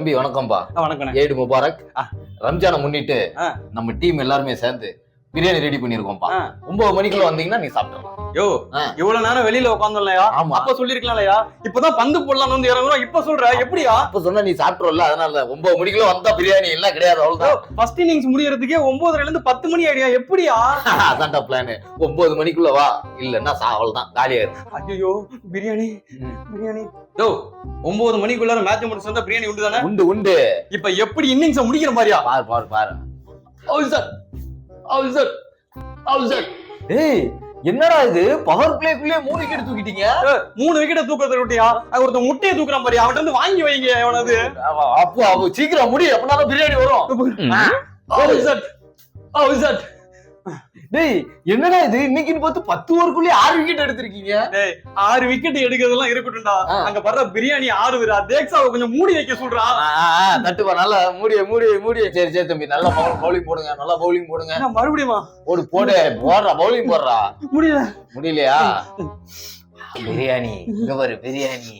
தம்பி வணக்கம்பா. வணக்கம். ஏடு முபாரக். ரம்ஜானை முன்னிட்டு நம்ம டீம் எல்லாருமே சேர்ந்து பிரியாணி ரெடி பண்ணிருக்கோம்பா. 9 மணிக்குள்ள வந்தீங்கன்னா நீ சாப்பிடலாம். யோ இவ்வளவு நேரம் வெளியில உட்கார்ந்தோம்லையா? ஆமா. அப்ப சொல்லிருக்கலாம்லையா? இப்பதான் பந்து போடலாம்னு வந்து இறங்குறோம். இப்ப சொல்ற எப்படியா? அப்ப சொன்னா நீ சாப்பிடுறல, அதனால 9 மணிக்குள்ள வந்தா பிரியாணி எல்லாம் கிடையாது. அவ்வளவுதான். ஃபர்ஸ்ட் இன்னிங்ஸ் முடியறதுக்கே 9:30ல இருந்து 10 மணி ஆயிடுயா. எப்படியா? அதான்டா பிளான். 9 மணிக்குள்ள வா, இல்லன்னா அவ்வளவுதான் காலியாயிரு. ஐயோ பிரியாணி பிரியாணி. யோ 9 மணிக்குள்ள மேட்ச் முடிச்சு வந்தா பிரியாணி உண்டு தானே? உண்டு உண்டு. இப்ப எப்படி இன்னிங்ஸ் முடிக்கிற மாதிரியா? பாரு பாரு பாரு. ஏய் என்னடா இது, பவர் பிளேக்குள்ளே 3 விக்கெட் தூக்கிட்டீங்க. 3 விக்கெட்டை தூக்கறத விட்டியா? ஒருத்தன் முட்டையை தூக்குறான் பாரு, அவன்கிட்ட இருந்து வாங்கி வைங்க. எவனது அப்போ சீக்கிரம் முடி, அப்பனால பிரியாணி வரும். டேய் என்னடா இது, இன்னைக்குன்னு பார்த்து 10 ஓவருக்குள்ளே 6 விக்கெட் எடுத்திருக்கீங்க. 6 விக்கெட் எடுக்கிறதெல்லாம் இருக்கட்டும்டா. அங்க பண்ற பிரியாணி 6 விரா தேக்ஸாவை கொஞ்சம் மூடி வைக்க சொல்றா. தட்டுப்பா, நல்லா மூடி. சரி சரி தம்பி, நல்லா பவுலிங் போடுங்க, நல்லா பவுலிங் போடுங்க. மறுபடியுமா? போடுறா பவுலிங் போடுறா. முடியலையா? பிரியாணி இங்க பாரு, பிரியாணி.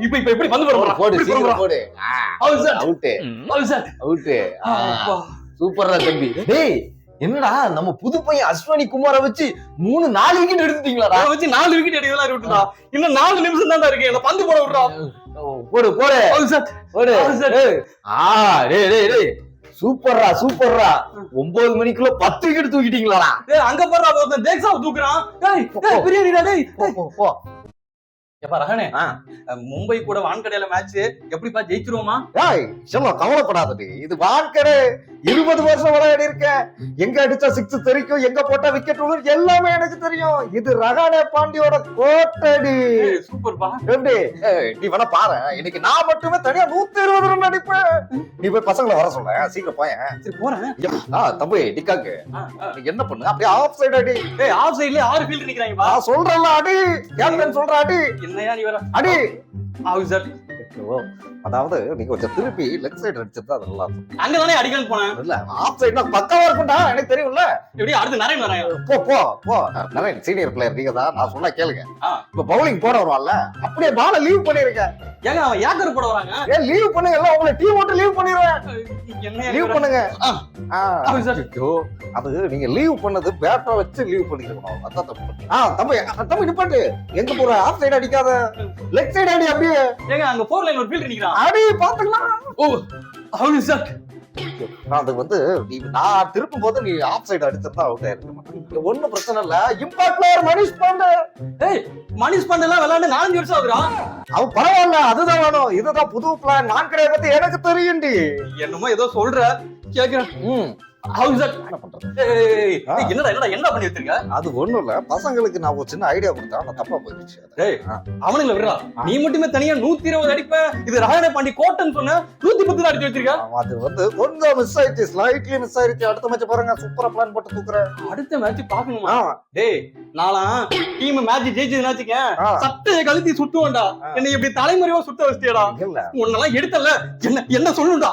இப்ப எப்படி வந்து போடு சீக்கிரம் போடு. அவுட். சூப்பர்ரா தம்பி. டேய் என்னடா, நம்ம புது பையன் அஸ்வினி குமாரை வச்சு 3-4 விக்கெட் எடுத்துட்டீங்களா? வச்சு 4 விக்கெட் எடுக்கலாம் இருக்கட்டும்டா. இன்னும் 4 நிமிஷம் தான் இருக்கு. என்ன பந்து போட விடுறா. போடு. டேய் சூப்பர்ரா. 9 மணிக்குள்ள 10 விக்கெட் தூக்கிட்டீங்களா? அங்க போடுறா, ஒருத்தன் தேக்ஸாவை தூக்குறான். பிரியாணிடா. டேய் போ. எப்பா ரஹனே, மும்பை கூட வான்கடையில மேட்ச் எப்படிப்பா ஜெயிச்சிருவோமா? கவலைப்படாதது, இது வான்கடை 20 வருஷம் விளையாடி இருக்கேன். எங்க அடிச்சா 6 தெரிக்கும், எங்க போட்டா விக்கெட் விழும், எல்லாமே எனக்கு தெரியும். இது ரஹானே பாண்டியோட கோட்டடி. சூப்பர்ப்பா. எப்படி நீ வேணா பாரு, இன்னைக்கு நான் மட்டுமே தனியா 120 ரன் அடிப்பேன். நீ போய் பசங்களை வர சொல்ல, சீக்கிரம் போயேன். சரி போறேன். தம்பி டிக்காக்கு என்ன பண்ணு, அப்படியே ஆஃப் சைடு அடி. ஆஃப் சைடுல 6 ஃபீல்ட் நிக்கறாங்கப்பா. சொல்றல அடி, கேப்டன் சொல்ற அடி. என்னையா நீ வர அடி. அதாவது நீங்க கொஞ்சம் திருப்பி லெக் சைடு அடிச்சிருந்தா அது நல்லா இருக்கும். அங்கதானே அடிக்கலாம்னு போனேன். இல்ல ஆஃப் சைடுனா பக்காவா இருக்கும்டா, எனக்கு தெரியும்ல. எப்படி அடுத்து நரேன் வராங்க. போ நரேன் சீனியர் பிளேயர், நீங்க தான். நான் சொன்னா கேளுங்க. இப்ப பவுலிங் போட வருவான்ல, அப்படியே பால லீவ் பண்ணிருக்கேன். ஏங்க அவன் ஏக்கர் போட வராங்க. லீவ் பண்ணுங்க, எல்லாம் உங்களை டீம் விட்டு லீவ் பண்ணிடுவேன். லீவ் பண்ணுங்க. அது நீங்க லீவ் பண்ணது பேட்டா வச்சு லீவ் பண்ணிருக்கணும். அதான் தப்பு. தம்பி நிப்பாட்டு, எங்க போற? ஆஃப் சைடு அடிக்காத, லெக் சைடு அடி. அப்படியே ஏங்க அங்க 4 லைன் ஒரு ஃபீல்ட் நிக்கறான். அடி பாத்துக்கலாம். அது நான் திருப்பும் போது நீ ஆஃப் சைடு அடிச்சிருந்தா அவுட் ஆயிருக்கும். ஒண்ணும் பிரச்சனை இல்ல. Impact player Manish Pandey. மனிஷ் பாண்டே எல்லாம் விளையாண்டு 4 வருஷம் ஆகுறா. அவன் பரவாயில்ல, அதுதான் வேணும். இதுதான் புது பிளான். நான் கிடையாது பத்தி எனக்கு தெரியும்டி. என்னமோ ஏதோ சொல்ற கேக்குறேன். என்ன பண்ணி வச்சிருக்க? அது ஒண்ணும் இல்ல, பசங்களுக்கு நான் ஒரு சின்ன ஐடியா கொடுத்தேன், நான் தப்பா போயிடுச்சு. அவனுங்கள விடுறா. நீ மட்டுமே தனியா 120 அடிப்ப. இது ரஹானே பாண்டி கோட்டன் சொன்ன 110 தான் அடிச்சு வச்சிருக்க. அது கொஞ்சம் மிஸ் ஆயிடுச்சு, ஸ்லைட்லி மிஸ் ஆயிடுச்சு. அடுத்த மேட்ச் பாருங்க, சூப்பரா பிளான் போட்டு தூக்குறேன். அடுத்த மேட்ச் பாக்கணுமா? டேய் நாளா டீம் மேட்ச் ஜெயிச்சதுனாச்சுக்க சட்டையை கழுத்தி சுத்துவோம்டா. என்னை இப்படி தலைமுறையா சுத்த வச்சிட்டியடா. உன்னெல்லாம் எடுத்தல என்ன சொல்லுடா.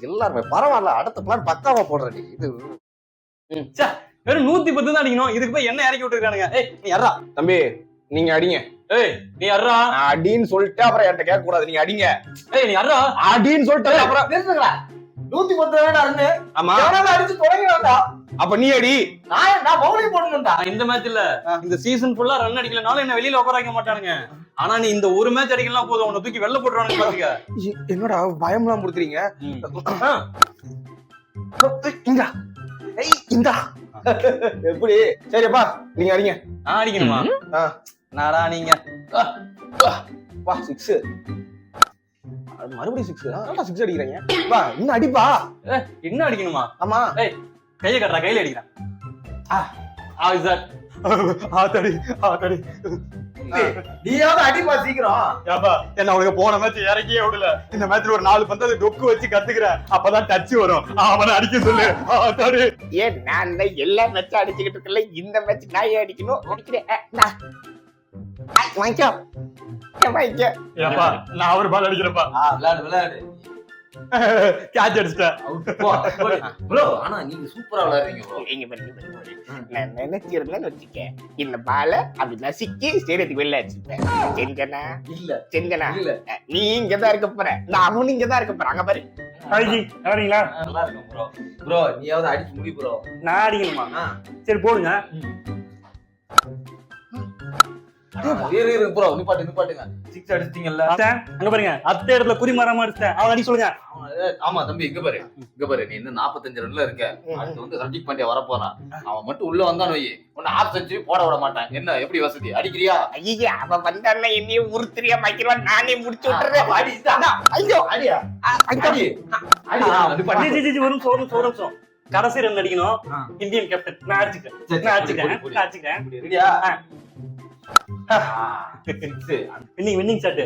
எல்லாருமே பரவாயில்ல, அடுத்த பிளான் பக்காவா போடுறேன். இது வெறும் 110 தான் அடிக்கணும். இதுக்கு போய் என்ன இறக்கி விட்டுருக்கானுங்க. நீ யாரா தம்பி? நீங்க அடிங்க. நீ யாரா அடின்னு சொல்லிட்டு அப்புறம் என்கிட்ட கேட்க கூடாது. நீங்க அடிங்க. நீ யாரா அடின்னு சொல்லிட்டு அப்புறம் 110 வேணா. ஆமா அடிச்சு தொடங்கிடா. அப்ப நீ அடி. நான் பவுலிங் போடணும்டா. இந்த மேட்ச் இல்ல, இந்த சீசன் ஃபுல்லா ரன் அடிக்கலனாலும் என்ன வெளியில உட்கார வைக்க மாட்டானுங்க. ஆனா நீ இந்த ஒரு மேட்ச் அடிக்கலாம் போதும், உன்னை தூக்கி வெளில போட்டுறானுங்க. பாத்துக்க. என்னடா பயம்லாம் கொடுக்குறீங்க? எப்படி? சரிப்பா நீங்க அடிங்க. நான் அடிக்கணுமா? நாடா நீங்க 6 மறுபடியும் 6 அடிக்கிறீங்க. இன்னும் அடிப்பா. என்ன அடிக்கணுமா? ஆமா. கையை கட்டுறா, கையில அடிக்கிறேன். நீயாவது அடிப்பா சீக்கிரம். என்ன உனக்கு போன மேட்ச் இறக்கியே விடல. இந்த மேட்ச்ல ஒரு 4 பந்து டொக்கு வச்சு கத்துக்கிறேன். அப்பதான் டச் வரும். அவனை அடிக்க சொல்லு. ஏன் நான் எல்லா மேட்சும் அடிச்சுக்கிட்டு இருக்கல, இந்த மேட்ச் நான் அடிக்கணும். அடிக்கிறேன். நான் ஒரு பால் அடிக்கிறேன்ப்பா. விளையாடு. கேட்ச் அடிச்சிட்டேன். ப்ரோ ஆனா நீங்க சூப்பரா விளையாடுறீங்க ப்ரோ. இங்க பாரு, இங்க பாரு. நான் நினைச்சிருந்தேன்னு வச்சுக்க, இந்த பால அப்படி நசுக்கி ஸ்டேடியத்துக்கு வெளில அடிச்சுட்டேன். செஞ்சனா இல்ல செஞ்சனா இல்ல நீ இங்கதான் இருக்க போற, நான் அவனு இங்கதான் இருக்க போறேன். அங்க பாரு. ஹாய்ஜி ஆடுறீங்களா? நல்லா இருக்கும் ப்ரோ. ப்ரோ நீயாவது அடிச்சு முடி ப்ரோ. நான் அடிக்கணுமா? சரி போடுங்க. இரு ப்ரோ, நிப்பாட்டுங்க. 6 அடிச்சிட்டீங்கல்ல. அங்க பாருங்க, அத்த இடத்துல குறி மரமா அடிச்சிட்டேன். அவன் அடி சொல்லுங்க. ஆமா தம்பி, இங்க பாரு நீ இன்னும் 45 ரன்ல இருக்க. அடுத்து வந்து சஞ்சீவ் பாண்டியா வர போறான். அவன் மட்டும் உள்ள வந்தான்னு வை, உன்னை ஆஃப் செஞ்சுரி போட விட மாட்டான். என்ன எப்படி வசதி? அடிக்கிறியா? ஐயா, அவன் வந்தான்னா என்னையும் உருத்திரியா மாக்கிடுவான். நானே முடிச்சு விட்டுறேன். அடி ஐயோ அடியா அடி ஜி, ஒரு நிமிஷம். கடைசி ரன் அடிக்கணும். இந்தியன் கேப்டன் நான் அடிச்சுக்கிறேன். ரெடியா? Winning shot.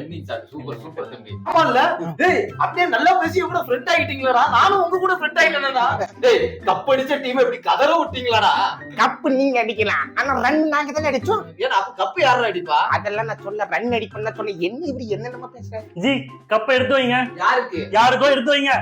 சூப்பர் தம்பி. ஆமால டேய், அப்படியே நல்லா பேசி கூட ஃப்ரெண்ட் ஆயிட்டீங்களாடா. நானும் உங்க கூட ஃப்ரெண்ட் ஆயிட்டேனடா. டேய், கப் அடிச்ச டீம் இப்படி கதற விட்டீங்களாடா. கப்பு நீங்க அடிக்கலாம், ஆனா ரன் நாங்க தானே அடிச்சோம். ஏன்னா அப்ப கப் யாரா அடிப்பா? அதெல்லாம் நான் சொல்ல, ரன் அடிப்பேன்னு சொல்ல. என்ன இப்படி என்ன நம்ம பேசுறேன்? ஜி, கப்பை எடுத்து வைங்க. யாருக்கு? யாருக்கோ எடுத்து வைங்க.